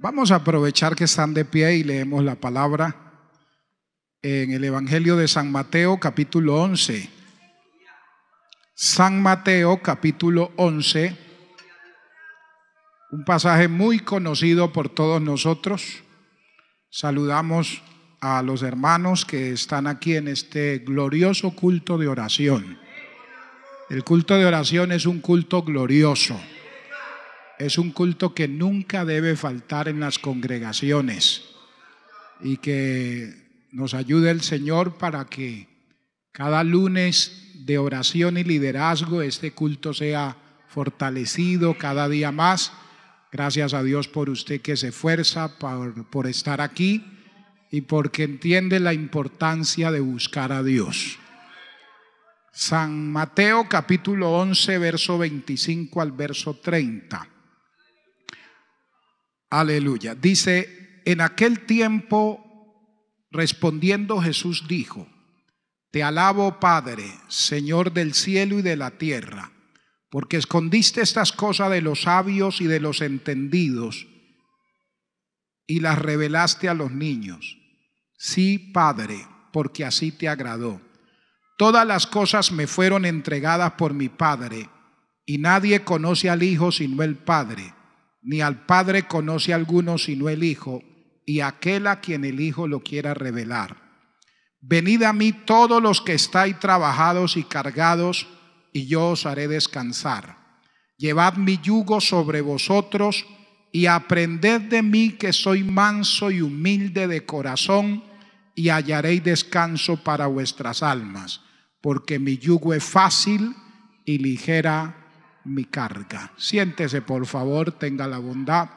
Vamos a aprovechar que están de pie y leemos la palabra en el Evangelio de San Mateo, capítulo 11. San Mateo, capítulo 11, un pasaje muy conocido por todos nosotros. Saludamos a los hermanos que están aquí en este glorioso culto de oración. El culto de oración es un culto glorioso. Es un culto que nunca debe faltar en las congregaciones y que nos ayude el Señor para que cada lunes de oración y liderazgo este culto sea fortalecido cada día más. Gracias a Dios por usted que se esfuerza por estar aquí y porque entiende la importancia de buscar a Dios. San Mateo capítulo 11, verso 25 al verso 30. Aleluya. Dice: en aquel tiempo, respondiendo Jesús dijo: Te alabo, Padre, Señor del cielo y de la tierra, porque escondiste estas cosas de los sabios y de los entendidos y las revelaste a los niños. Sí, Padre, porque así te agradó. Todas las cosas me fueron entregadas por mi Padre, y nadie conoce al Hijo sino el Padre, ni al Padre conoce a alguno sino el Hijo, y aquel a quien el Hijo lo quiera revelar. Venid a mí todos los que estáis trabajados y cargados, y yo os haré descansar. Llevad mi yugo sobre vosotros, y aprended de mí, que soy manso y humilde de corazón, y hallaréis descanso para vuestras almas, porque mi yugo es fácil y ligera mi carga. Siéntese, por favor, tenga la bondad.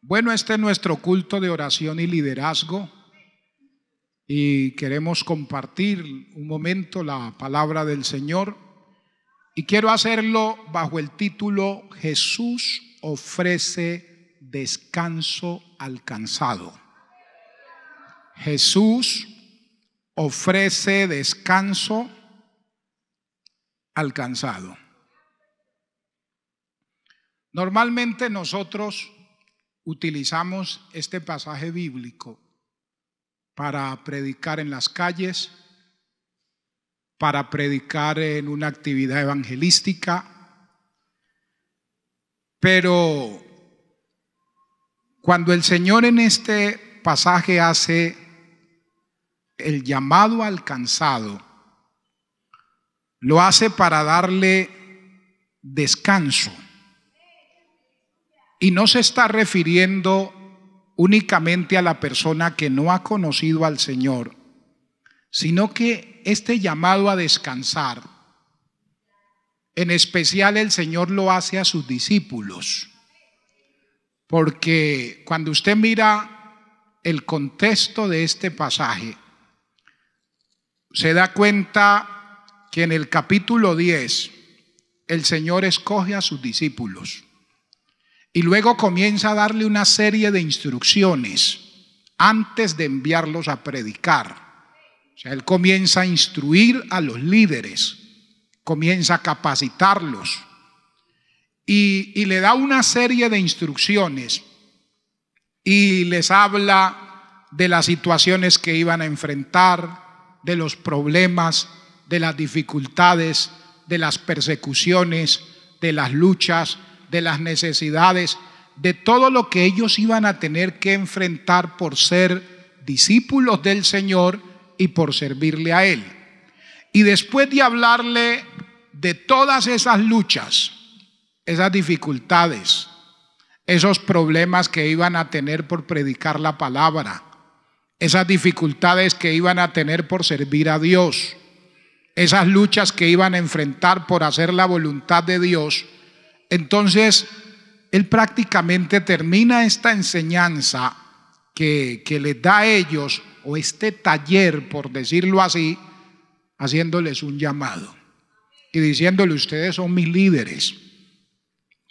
Bueno, este es nuestro culto de oración y liderazgo y queremos compartir un momento la palabra del Señor, y quiero hacerlo bajo el título: Jesús ofrece descanso al cansado. Jesús ofrece descanso al cansado. Normalmente nosotros utilizamos este pasaje bíblico para predicar en las calles, para predicar en una actividad evangelística, pero cuando el Señor en este pasaje hace el llamado al cansado, lo hace para darle descanso. Y no se está refiriendo únicamente a la persona que no ha conocido al Señor, sino que este llamado a descansar, en especial el Señor lo hace a sus discípulos. Porque cuando usted mira el contexto de este pasaje, se da cuenta que en el capítulo 10 el Señor escoge a sus discípulos y luego comienza a darle una serie de instrucciones antes de enviarlos a predicar. O sea, Él comienza a instruir a los líderes, comienza a capacitarlos y le da una serie de instrucciones y les habla de las situaciones que iban a enfrentar, de los problemas, de las dificultades, de las persecuciones, de las luchas, de las necesidades, de todo lo que ellos iban a tener que enfrentar por ser discípulos del Señor y por servirle a Él. Y después de hablarle de todas esas luchas, esas dificultades, esos problemas que iban a tener por predicar la palabra, esas dificultades que iban a tener por servir a Dios, esas luchas que iban a enfrentar por hacer la voluntad de Dios, entonces Él prácticamente termina esta enseñanza que les da a ellos, o este taller, por decirlo así, haciéndoles un llamado y diciéndole: ustedes son mis líderes,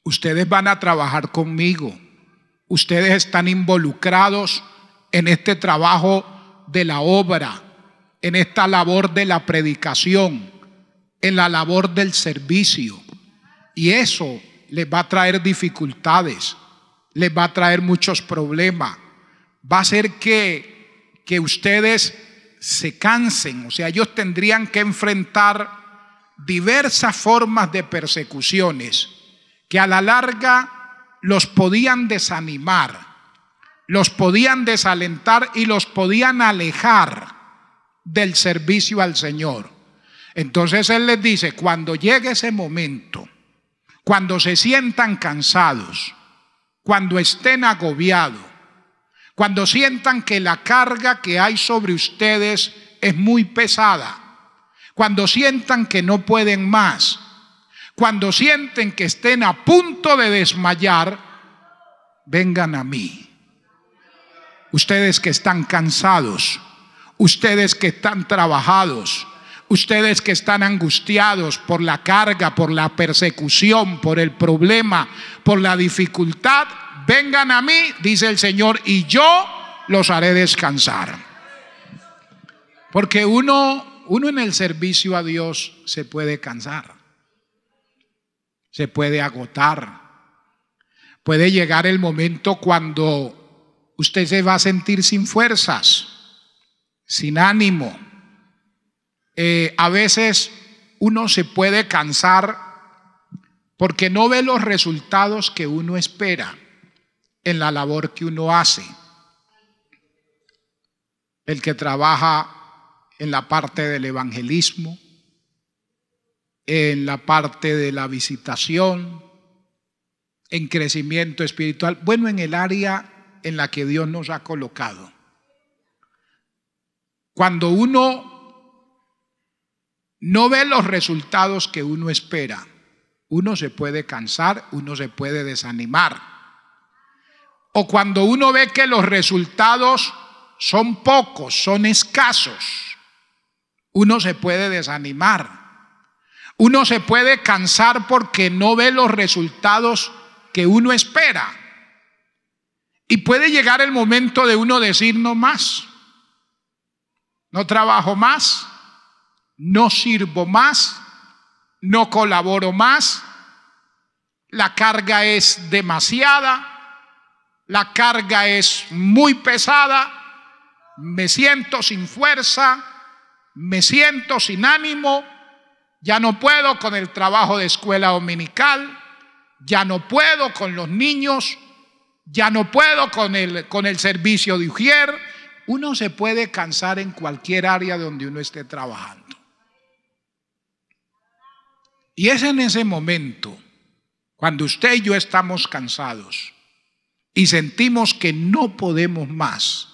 ustedes van a trabajar conmigo, ustedes están involucrados en este trabajo de la obra, en esta labor de la predicación, en la labor del servicio. Y eso les va a traer dificultades, les va a traer muchos problemas. Va a hacer que ustedes se cansen. O sea, ellos tendrían que enfrentar diversas formas de persecuciones que a la larga los podían desanimar, los podían desalentar y los podían alejar del servicio al Señor. Entonces Él les dice, cuando llegue ese momento, cuando se sientan cansados, cuando estén agobiados, cuando sientan que la carga que hay sobre ustedes es muy pesada, cuando sientan que no pueden más, cuando sienten que estén a punto de desmayar, vengan a mí. Ustedes que están cansados, ustedes que están trabajados, ustedes que están angustiados por la carga, por la persecución, por el problema, por la dificultad, vengan a mí, dice el Señor, y yo los haré descansar. Porque uno en el servicio a Dios se puede cansar, se puede agotar. Puede llegar el momento cuando usted se va a sentir sin fuerzas, sin ánimo. A veces uno se puede cansar porque no ve los resultados que uno espera en la labor que uno hace. El que trabaja en la parte del evangelismo, en la parte de la visitación, en crecimiento espiritual, bueno, en el área en la que Dios nos ha colocado. Cuando uno no ve los resultados que uno espera, uno se puede cansar, uno se puede desanimar. O cuando uno ve que los resultados son pocos, son escasos, uno se puede desanimar. Uno se puede cansar porque no ve los resultados que uno espera. Y puede llegar el momento de uno decir no más, no trabajo más, no sirvo más, no colaboro más, la carga es demasiada, la carga es muy pesada, me siento sin fuerza, me siento sin ánimo, ya no puedo con el trabajo de escuela dominical, ya no puedo con los niños, ya no puedo con el servicio de ujier. Uno se puede cansar en cualquier área donde uno esté trabajando. Y es en ese momento, cuando usted y yo estamos cansados y sentimos que no podemos más,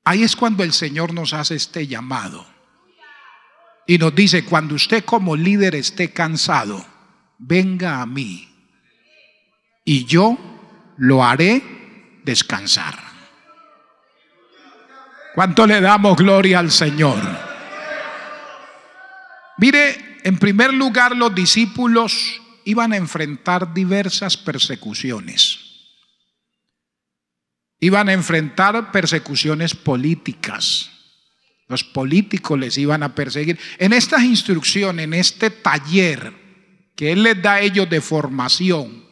ahí es cuando el Señor nos hace este llamado y nos dice, cuando usted como líder esté cansado, venga a mí y yo lo haré descansar. ¿Cuánto le damos gloria al Señor? Mire, en primer lugar, los discípulos iban a enfrentar diversas persecuciones. Iban a enfrentar persecuciones políticas. Los políticos les iban a perseguir. En estas instrucciones, en este taller que Él les da a ellos de formación,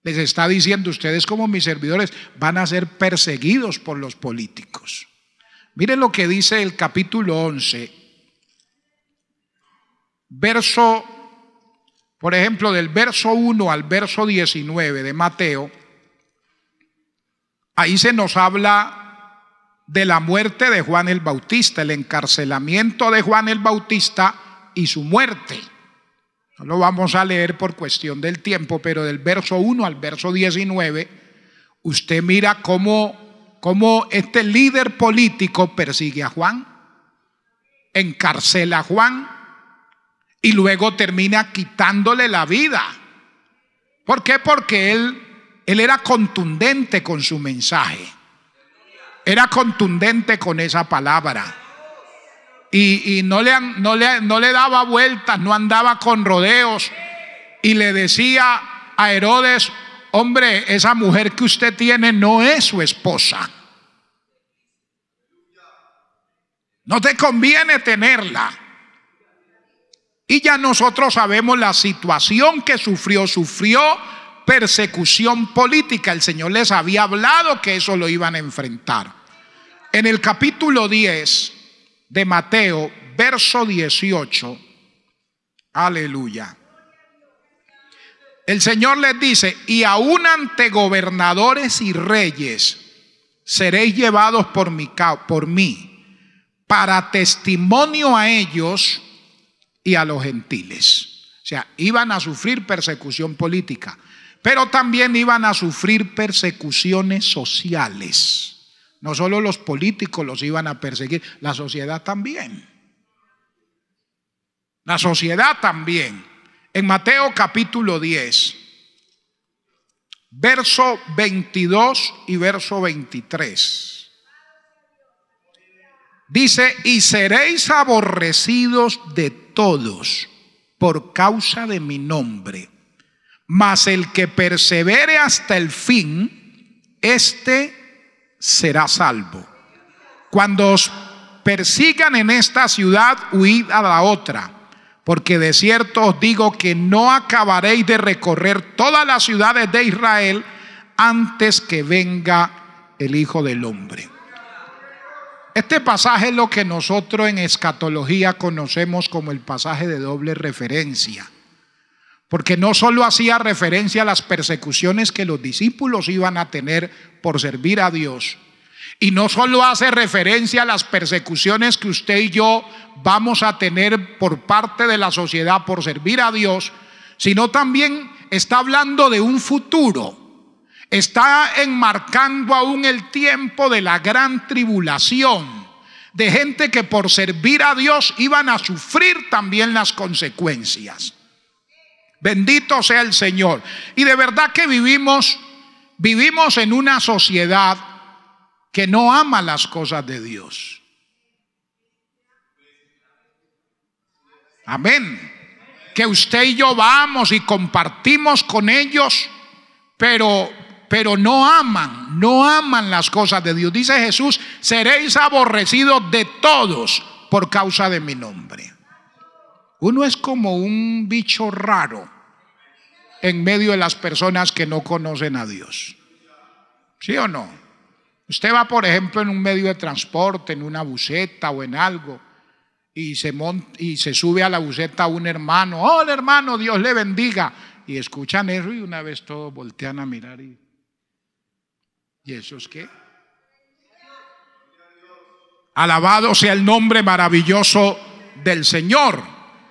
les está diciendo, ustedes como mis servidores van a ser perseguidos por los políticos. Miren lo que dice el capítulo 11, verso, por ejemplo, del verso 1 al verso 19 de Mateo. Ahí se nos habla de la muerte de Juan el Bautista, el encarcelamiento de Juan el Bautista y su muerte. No lo vamos a leer por cuestión del tiempo, pero del verso 1 al verso 19, usted mira cómo este líder político persigue a Juan, encarcela a Juan y luego termina quitándole la vida. ¿Por qué? Porque él era contundente con su mensaje, era contundente con esa palabra. Y no le daba vueltas, no andaba con rodeos. Y le decía a Herodes, hombre, esa mujer que usted tiene no es su esposa. No te conviene tenerla. Y ya nosotros sabemos la situación que sufrió. Sufrió persecución política. El Señor les había hablado que eso lo iban a enfrentar. En el capítulo 10 de Mateo, verso 18, aleluya, el Señor les dice: y aún ante gobernadores y reyes seréis llevados por mí, para testimonio a ellos y a los gentiles. O sea, iban a sufrir persecución política, pero también iban a sufrir persecuciones sociales. No solo los políticos los iban a perseguir, la sociedad también. La sociedad también. En Mateo capítulo 10, verso 22 y verso 23. Dice: y seréis aborrecidos de todos por causa de mi nombre, mas el que persevere hasta el fin, éste será salvo. Cuando os persigan en esta ciudad, huid a la otra, porque de cierto os digo que no acabaréis de recorrer todas las ciudades de Israel antes que venga el Hijo del Hombre. Este pasaje es lo que nosotros en escatología conocemos como el pasaje de doble referencia, porque no solo hacía referencia a las persecuciones que los discípulos iban a tener por servir a Dios, y no solo hace referencia a las persecuciones que usted y yo vamos a tener por parte de la sociedad por servir a Dios, sino también está hablando de un futuro. Está enmarcando aún el tiempo de la gran tribulación, de gente que por servir a Dios iban a sufrir también las consecuencias. Bendito sea el Señor. Y de verdad que vivimos en una sociedad que no ama las cosas de Dios. Amén. Que usted y yo vamos y compartimos con ellos, pero no aman las cosas de Dios. Dice Jesús: seréis aborrecidos de todos por causa de mi nombre. Uno es como un bicho raro en medio de las personas que no conocen a Dios. ¿Sí o no? Usted va, por ejemplo, en un medio de transporte, en una buseta o en algo, y se sube a la buseta un hermano. Hola, hermano, Dios le bendiga. Y escuchan eso y una vez todos voltean a mirar ¿y eso es qué? Alabado sea el nombre maravilloso del Señor.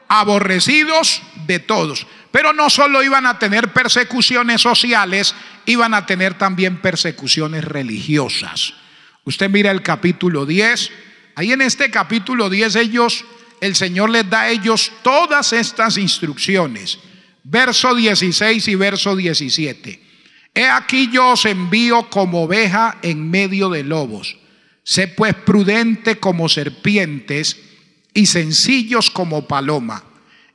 Aborrecidos de todos. Pero no solo iban a tener persecuciones sociales, iban a tener también persecuciones religiosas. Usted mira el capítulo 10. Ahí en este capítulo 10 el Señor les da a ellos todas estas instrucciones. Verso 16 y verso 17. He aquí yo os envío como oveja en medio de lobos. Sé pues prudente como serpientes y sencillos como paloma.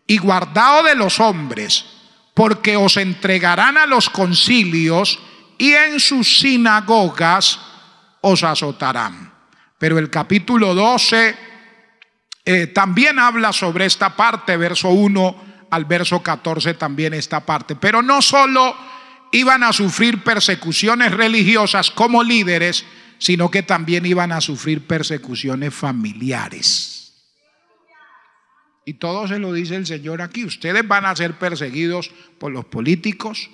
Y guardaos de los hombres, porque os entregarán a los concilios y en sus sinagogas os azotarán. Pero el capítulo 12 también habla sobre esta parte, verso 1 al verso 14 también esta parte. Pero no solo iban a sufrir persecuciones religiosas como líderes, sino que también iban a sufrir persecuciones familiares. Y todo se lo dice el Señor aquí. Ustedes van a ser perseguidos por los políticos,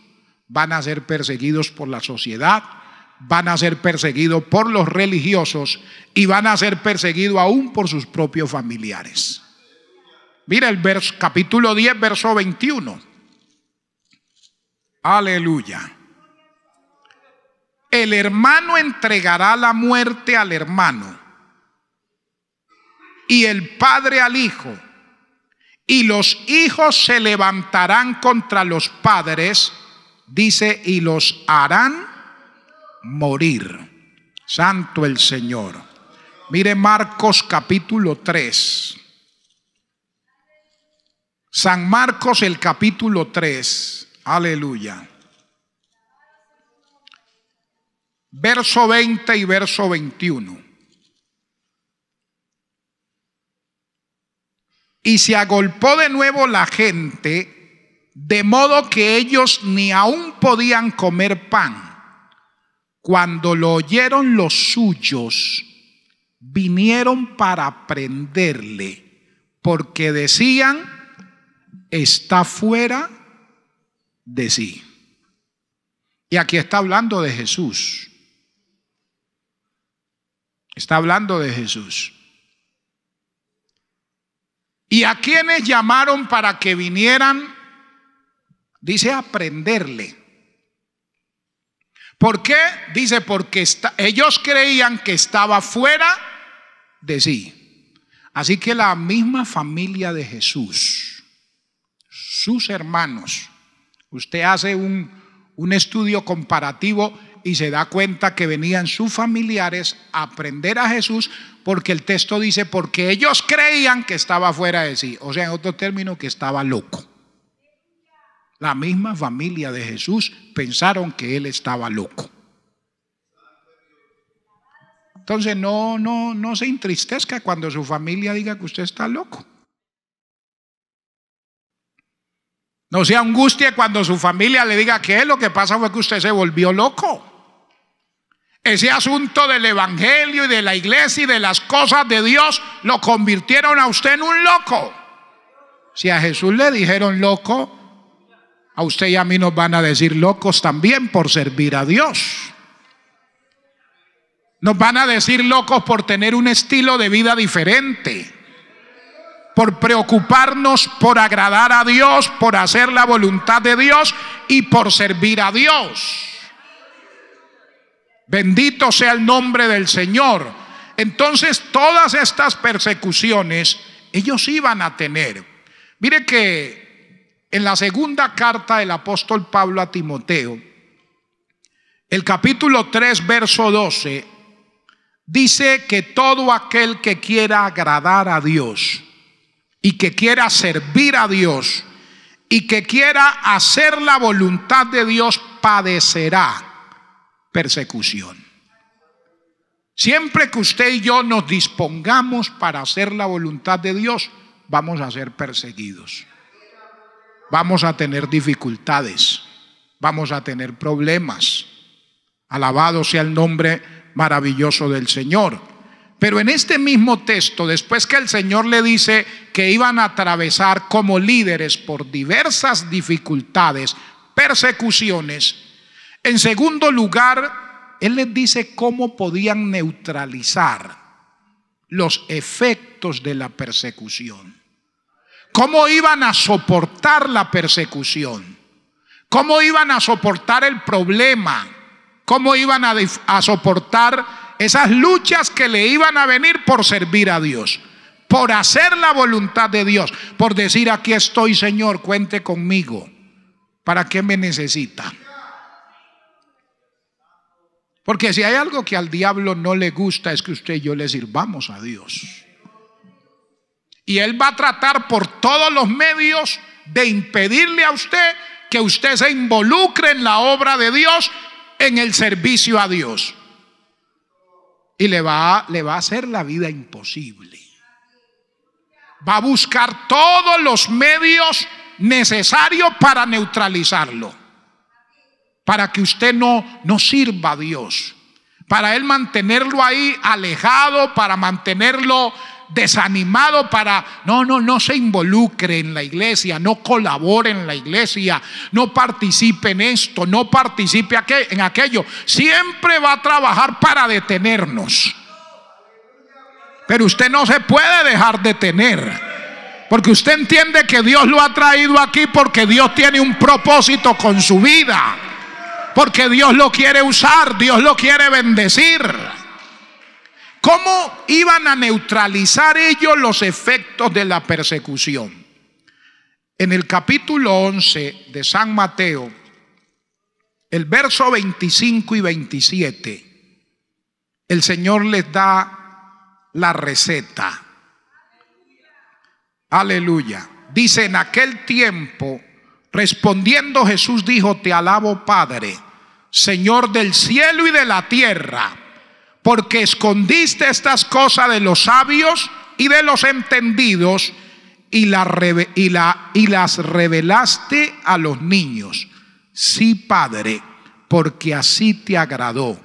van a ser perseguidos por la sociedad, van a ser perseguidos por los religiosos y van a ser perseguidos aún por sus propios familiares. Mira el capítulo 10, verso 21. Aleluya. El hermano entregará la muerte al hermano y el padre al hijo. Y los hijos se levantarán contra los padres, dice, y los harán morir. Santo el Señor. Mire Marcos capítulo 3. San Marcos el capítulo 3. Aleluya. Verso 20 y verso 21. Y se agolpó de nuevo la gente, de modo que ellos ni aún podían comer pan. Cuando lo oyeron los suyos, vinieron para prenderle, porque decían: está fuera de sí. Y aquí está hablando de Jesús. Está hablando de Jesús. ¿Y a quienes llamaron para que vinieran? Dice: a prenderle. ¿Por qué? Dice: porque ellos creían que estaba fuera de sí. Así que la misma familia de Jesús, sus hermanos, usted hace un estudio comparativo y se da cuenta que venían sus familiares a prender a Jesús, porque el texto dice: porque ellos creían que estaba fuera de sí. O sea, en otro término, que estaba loco. La misma familia de Jesús pensaron que él estaba loco. Entonces no se entristezca cuando su familia diga que usted está loco. No se angustie cuando su familia le diga que lo que pasa fue que usted se volvió loco. Ese asunto del evangelio y de la iglesia y de las cosas de Dios lo convirtieron a usted en un loco. Si a Jesús le dijeron loco, a usted y a mí nos van a decir locos también por servir a Dios. Nos van a decir locos por tener un estilo de vida diferente, por preocuparnos por agradar a Dios, por hacer la voluntad de Dios y por servir a Dios. Bendito sea el nombre del Señor. Entonces, todas estas persecuciones ellos iban a tener. Mire que en la segunda carta del apóstol Pablo a Timoteo, el capítulo 3, verso 12, dice que todo aquel que quiera agradar a Dios y que quiera servir a Dios y que quiera hacer la voluntad de Dios padecerá persecución. Siempre que usted y yo nos dispongamos para hacer la voluntad de Dios, vamos a ser perseguidos. Vamos a tener dificultades, vamos a tener problemas. Alabado sea el nombre maravilloso del Señor. Pero en este mismo texto, después que el Señor le dice que iban a atravesar como líderes por diversas dificultades, persecuciones, en segundo lugar, Él les dice cómo podían neutralizar los efectos de la persecución. ¿Cómo iban a soportar la persecución? ¿Cómo iban a soportar el problema? ¿Cómo iban a soportar esas luchas que le iban a venir por servir a Dios? Por hacer la voluntad de Dios, por decir: aquí estoy, Señor, cuente conmigo. ¿Para qué me necesita? Porque si hay algo que al diablo no le gusta, es que usted y yo le sirvamos a Dios. Y él va a tratar por todos los medios de impedirle a usted que usted se involucre en la obra de Dios, en el servicio a Dios. Y le va a hacer la vida imposible. Va a buscar todos los medios necesarios para neutralizarlo, para que usted no sirva a Dios, para él mantenerlo ahí alejado, para mantenerlo desanimado, para no se involucre en la iglesia, no colabore en la iglesia, no participe en esto, no participe en aquello. Siempre va a trabajar para detenernos. Pero usted no se puede dejar detener, porque usted entiende que Dios lo ha traído aquí porque Dios tiene un propósito con su vida, porque Dios lo quiere usar, Dios lo quiere bendecir. ¿Cómo iban a neutralizar ellos los efectos de la persecución? En el capítulo 11 de San Mateo, el verso 25 y 27, el Señor les da la receta. Aleluya. Dice: en aquel tiempo, respondiendo Jesús dijo: te alabo, Padre, Señor del cielo y de la tierra, porque escondiste estas cosas de los sabios y de los entendidos y las revelaste a los niños. Sí, Padre, porque así te agradó.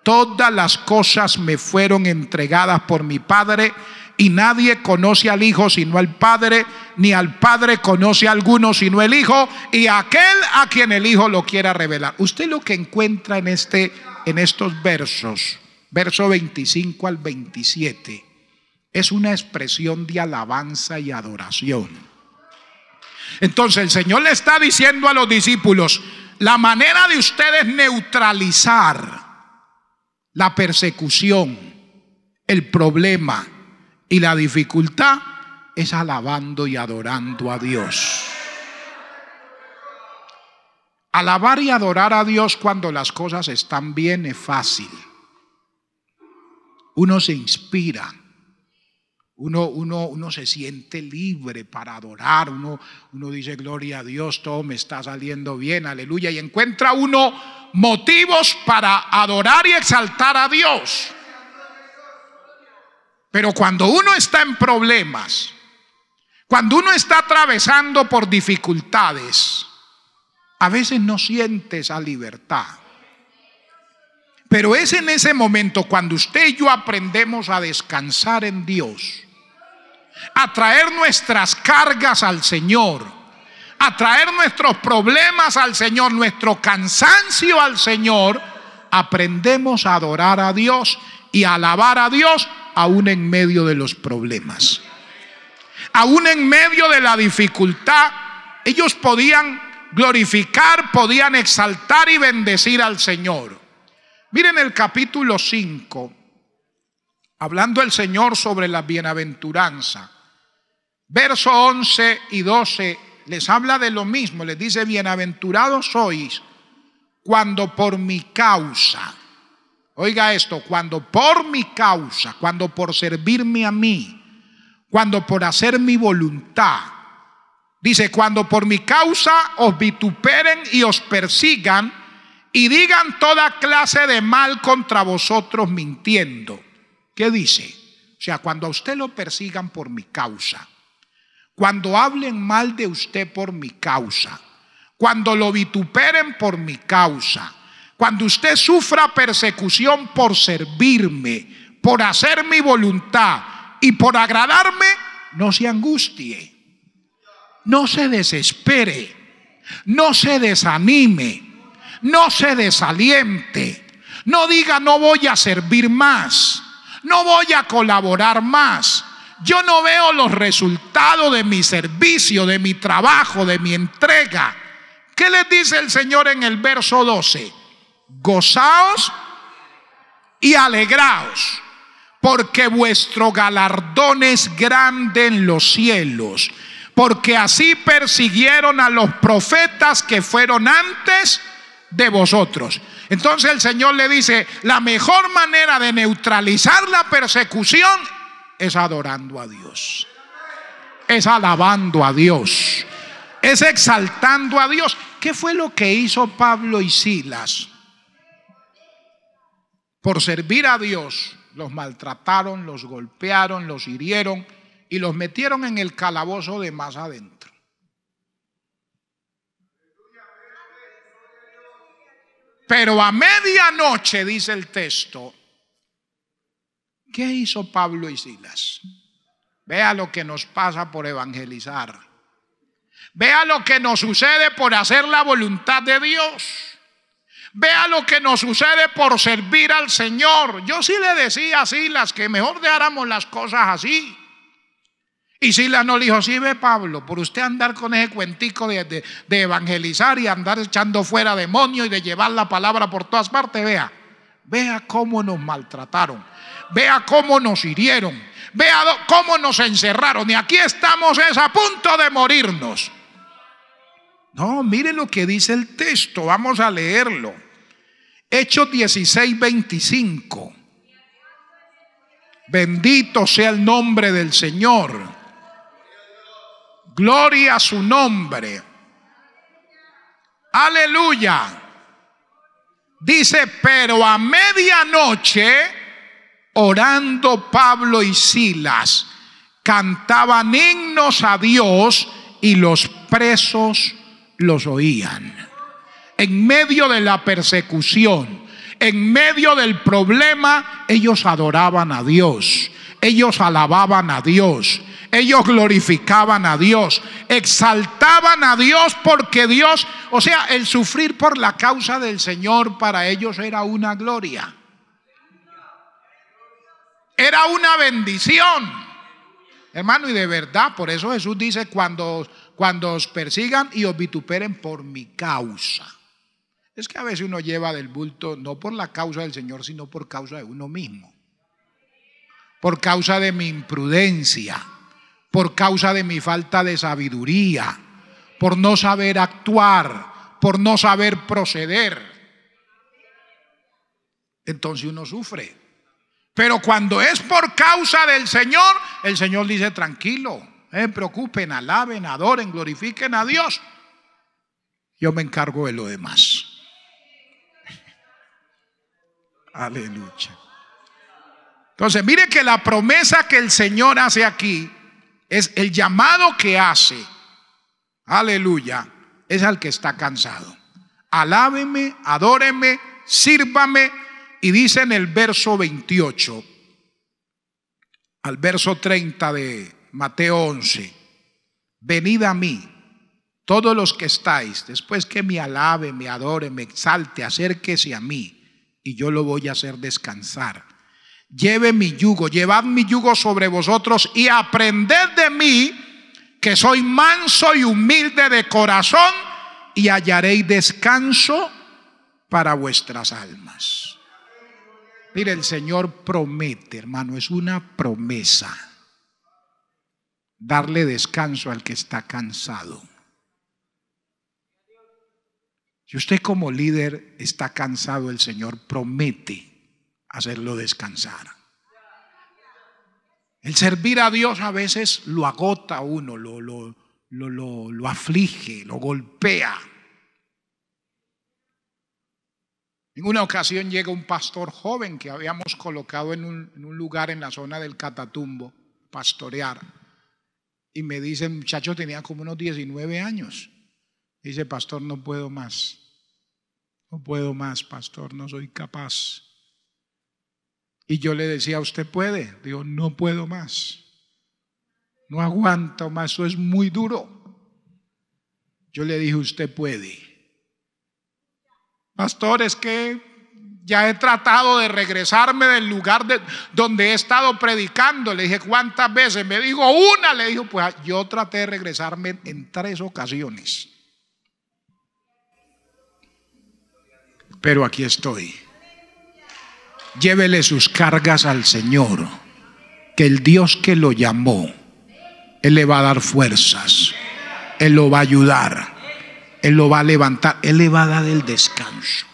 Todas las cosas me fueron entregadas por mi Padre, y nadie conoce al Hijo sino al Padre, ni al Padre conoce a alguno sino el Hijo, y aquel a quien el Hijo lo quiera revelar. Usted lo que encuentra en estos versos, verso 25 al 27, es una expresión de alabanza y adoración. Entonces el Señor le está diciendo a los discípulos: la manera de ustedes neutralizar la persecución, el problema y la dificultad es alabando y adorando a Dios. Alabar y adorar a Dios cuando las cosas están bien es fácil. Uno se inspira, uno se siente libre para adorar, uno dice gloria a Dios, todo me está saliendo bien, aleluya, y encuentra uno motivos para adorar y exaltar a Dios. Pero cuando uno está en problemas, cuando uno está atravesando por dificultades, a veces no siente esa libertad. Pero es en ese momento cuando usted y yo aprendemos a descansar en Dios, a traer nuestras cargas al Señor, a traer nuestros problemas al Señor, nuestro cansancio al Señor, aprendemos a adorar a Dios y a alabar a Dios aún en medio de los problemas, aún en medio de la dificultad. Ellos podían glorificar, podían exaltar y bendecir al Señor. Miren el capítulo 5, hablando el Señor sobre la bienaventuranza, verso 11 y 12, les habla de lo mismo. Les dice: bienaventurados sois cuando por mi causa, oiga esto, cuando por mi causa, cuando por servirme a mí, cuando por hacer mi voluntad. Dice: cuando por mi causa os vituperen y os persigan y digan toda clase de mal contra vosotros mintiendo. ¿Qué dice? O sea, cuando a usted lo persigan por mi causa, cuando hablen mal de usted por mi causa, cuando lo vituperen por mi causa, cuando usted sufra persecución por servirme, por hacer mi voluntad y por agradarme, no se angustie, no se desespere, no se desanime, no se desaliente, no diga no voy a servir más, no voy a colaborar más, yo no veo los resultados de mi servicio, de mi trabajo, de mi entrega. ¿Qué les dice el Señor en el verso 12? Gozaos y alegraos, porque vuestro galardón es grande en los cielos, porque así persiguieron a los profetas que fueron antes de vosotros. Entonces el Señor le dice: la mejor manera de neutralizar la persecución es adorando a Dios, es alabando a Dios, es exaltando a Dios. ¿Qué fue lo que hizo Pablo y Silas? Por servir a Dios, los maltrataron, los golpearon, los hirieron y los metieron en el calabozo de más adentro. Pero a medianoche, dice el texto, ¿qué hizo Pablo y Silas? Vea lo que nos pasa por evangelizar. Vea lo que nos sucede por hacer la voluntad de Dios. Vea lo que nos sucede por servir al Señor. Yo sí le decía a Silas que mejor dejáramos las cosas así. Y Silas no le dijo: sí, ve Pablo, por usted andar con ese cuentico de evangelizar y andar echando fuera demonios y de llevar la palabra por todas partes. Vea cómo nos maltrataron, vea cómo nos hirieron, vea cómo nos encerraron, y aquí estamos a punto de morirnos. No, mire lo que dice el texto, vamos a leerlo. Hechos 16, 25. Bendito sea el nombre del Señor. Gloria a su nombre. Aleluya. Dice: pero a medianoche, orando Pablo y Silas cantaban himnos a Dios y los presos los oían. En medio de la persecución, en medio del problema, ellos adoraban a Dios, ellos alababan a Dios, ellos glorificaban a Dios, exaltaban a Dios, porque Dios, o sea, el sufrir por la causa del Señor para ellos era una gloria, era una bendición, hermano. Y de verdad, por eso Jesús dice: cuando os persigan y os vituperen por mi causa. Es que a veces uno lleva del bulto no por la causa del Señor, sino por causa de uno mismo, por causa de mi imprudencia, por causa de mi falta de sabiduría, por no saber actuar, por no saber proceder. Entonces uno sufre. Pero cuando es por causa del Señor, el Señor dice: tranquilo, no se preocupen, alaben, adoren, glorifiquen a Dios, yo me encargo de lo demás. Aleluya. Entonces mire que la promesa que el Señor hace aquí es el llamado que hace, aleluya, es al que está cansado. Alábeme, adóreme, sírvame. Y dice en el verso 28 al verso 30 de Mateo 11: venid a mí, todos los que estáis, después que me alabe, me adore, me exalte, acérquese a mí, y yo lo voy a hacer descansar. Lleve mi yugo, llevad mi yugo sobre vosotros y aprended de mí, que soy manso y humilde de corazón, y hallaréis descanso para vuestras almas. Mire, el Señor promete, hermano, es una promesa, darle descanso al que está cansado. Si usted como líder está cansado, el Señor promete hacerlo descansar. El servir a Dios a veces lo agota a uno, lo aflige, lo golpea. En una ocasión llega un pastor joven que habíamos colocado en un lugar en la zona del Catatumbo, pastorear, y me dice: el muchacho tenía como unos 19 años. Dice: pastor, no puedo más, pastor, no soy capaz. Y yo le decía: ¿usted puede? Digo: no puedo más, no aguanto más, eso es muy duro. Yo le dije: usted puede. Pastor, es que ya he tratado de regresarme del lugar donde he estado predicando. Le dije: ¿cuántas veces? Me dijo: una. Le dijo: pues yo traté de regresarme en 3 ocasiones, pero aquí estoy. Llévele sus cargas al Señor, que el Dios que lo llamó, Él le va a dar fuerzas, Él lo va a ayudar, Él lo va a levantar, Él le va a dar el descanso.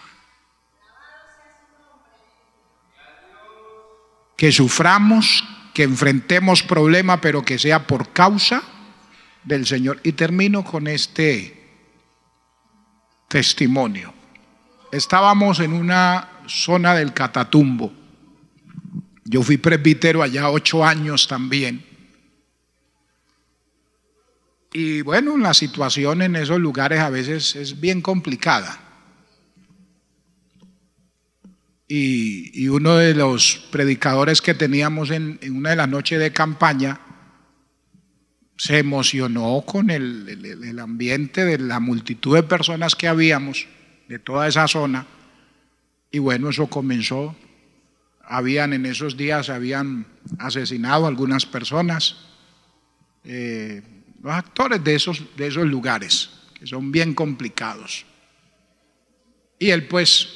Que suframos, que enfrentemos problemas, pero que sea por causa del Señor. Y termino con este testimonio. Estábamos en una zona del Catatumbo. Yo fui presbítero allá 8 años también. Y bueno, la situación en esos lugares a veces es bien complicada. Y uno de los predicadores que teníamos en una de las noches de campaña se emocionó con el ambiente de la multitud de personas que habíamos, de toda esa zona. Y bueno, eso comenzó. En esos días habían asesinado a algunas personas. Los actores de esos lugares, que son bien complicados. Y él pues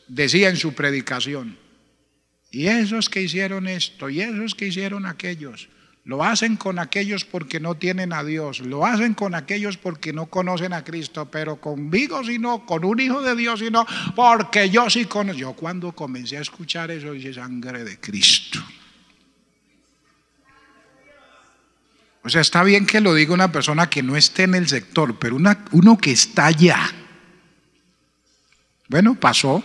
decía en su predicación: y esos que hicieron esto, y esos que hicieron aquellos, lo hacen con aquellos porque no tienen a Dios, lo hacen con aquellos porque no conocen a Cristo, pero conmigo sí no, con un hijo de Dios sí no, porque yo sí conozco. Yo cuando comencé a escuchar eso dije: sangre de Cristo. O sea, está bien que lo diga una persona que no esté en el sector, pero uno que está allá. Bueno, pasó.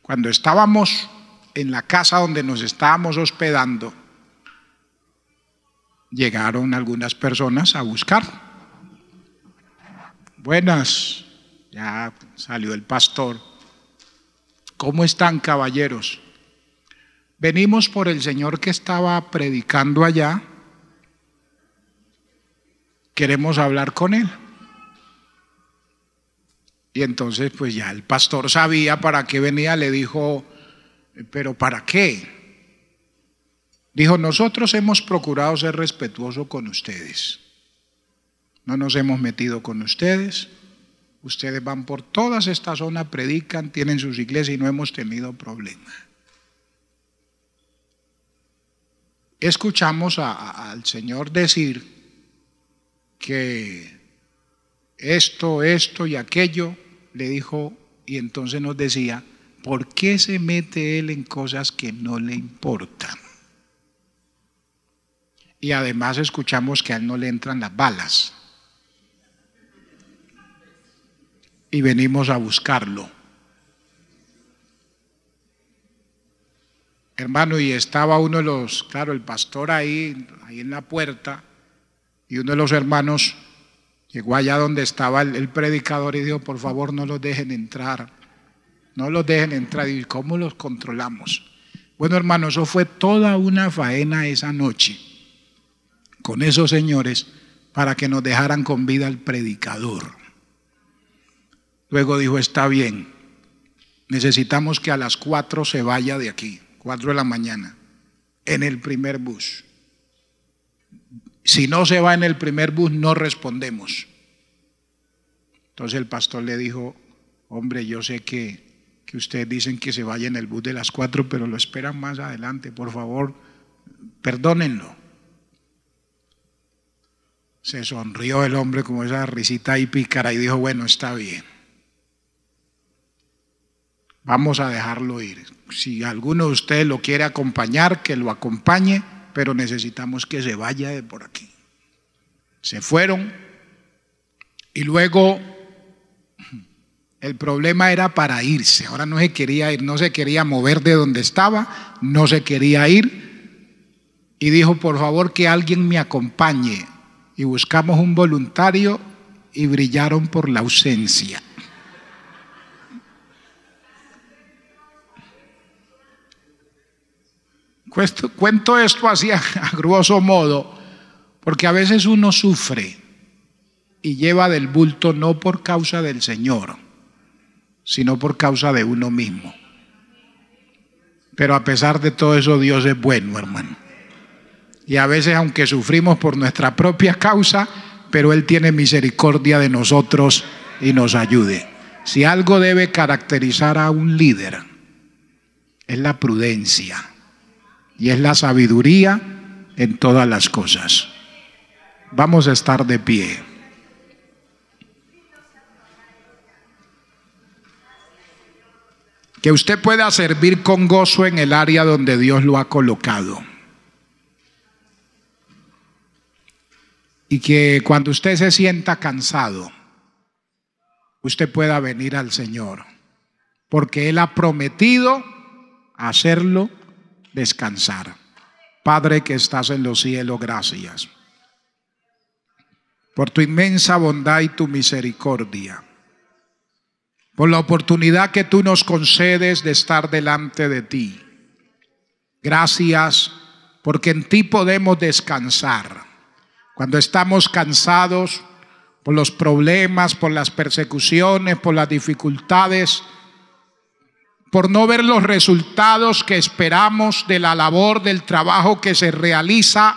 Cuando estábamos en la casa donde nos estábamos hospedando, llegaron algunas personas a buscar. Buenas, ya salió el pastor. ¿Cómo están, caballeros? Venimos por el señor que estaba predicando allá. Queremos hablar con él. Y entonces pues ya el pastor sabía para qué venía, le dijo, ¿pero para qué? Dijo, nosotros hemos procurado ser respetuosos con ustedes. No nos hemos metido con ustedes. Ustedes van por todas estas zonas, predican, tienen sus iglesias y no hemos tenido problema. Escuchamos al Señor decir que esto y aquello, le dijo, y entonces nos decía, ¿por qué se mete él en cosas que no le importan? Y además escuchamos que a él no le entran las balas. Y venimos a buscarlo. Hermano, y estaba uno de los, claro, el pastor ahí en la puerta, y uno de los hermanos llegó allá donde estaba el predicador y dijo, por favor no los dejen entrar, no los dejen entrar. Y ¿cómo los controlamos? Bueno, hermano, eso fue toda una faena esa noche con esos señores para que nos dejaran con vida al predicador. Luego dijo, está bien, necesitamos que a las 4 se vaya de aquí, 4 de la mañana, en el primer bus. Si no se va en el primer bus, no respondemos. Entonces el pastor le dijo, hombre, yo sé que ustedes dicen que se vaya en el bus de las 4, pero lo esperan más adelante, por favor, perdónenlo. Se sonrió el hombre como esa risita ahí pícara y dijo, bueno, está bien. Vamos a dejarlo ir. Si alguno de ustedes lo quiere acompañar, que lo acompañe, pero necesitamos que se vaya de por aquí. Se fueron y luego el problema era para irse. Ahora no se quería ir, no se quería mover de donde estaba, no se quería ir. Y dijo, por favor, que alguien me acompañe. Y buscamos un voluntario y brillaron por la ausencia. Cuento esto así a grosso modo, porque a veces uno sufre y lleva del bulto no por causa del Señor, sino por causa de uno mismo. Pero a pesar de todo eso, Dios es bueno, hermano. Y a veces, aunque sufrimos por nuestra propia causa, pero Él tiene misericordia de nosotros y nos ayude. Si algo debe caracterizar a un líder, es la prudencia. Y es la sabiduría en todas las cosas. Vamos a estar de pie. Que usted pueda servir con gozo en el área donde Dios lo ha colocado. Y que cuando usted se sienta cansado, usted pueda venir al Señor. Porque Él ha prometido hacerlo descansar. Padre que estás en los cielos, gracias por tu inmensa bondad y tu misericordia, por la oportunidad que tú nos concedes de estar delante de ti. Gracias porque en ti podemos descansar. Cuando estamos cansados por los problemas, por las persecuciones, por las dificultades, por no ver los resultados que esperamos de la labor, del trabajo que se realiza,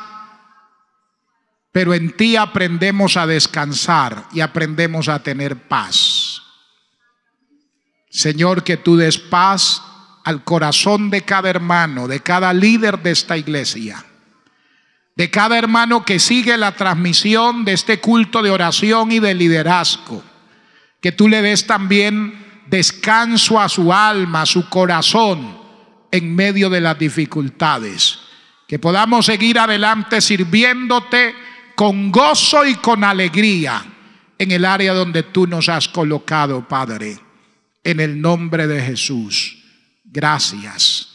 pero en ti aprendemos a descansar y aprendemos a tener paz. Señor, que tú des paz al corazón de cada hermano, de cada líder de esta iglesia, de cada hermano que sigue la transmisión de este culto de oración y de liderazgo. Que tú le des también descanso a su alma, a su corazón en medio de las dificultades. Que podamos seguir adelante sirviéndote con gozo y con alegría en el área donde tú nos has colocado, Padre. En el nombre de Jesús, gracias.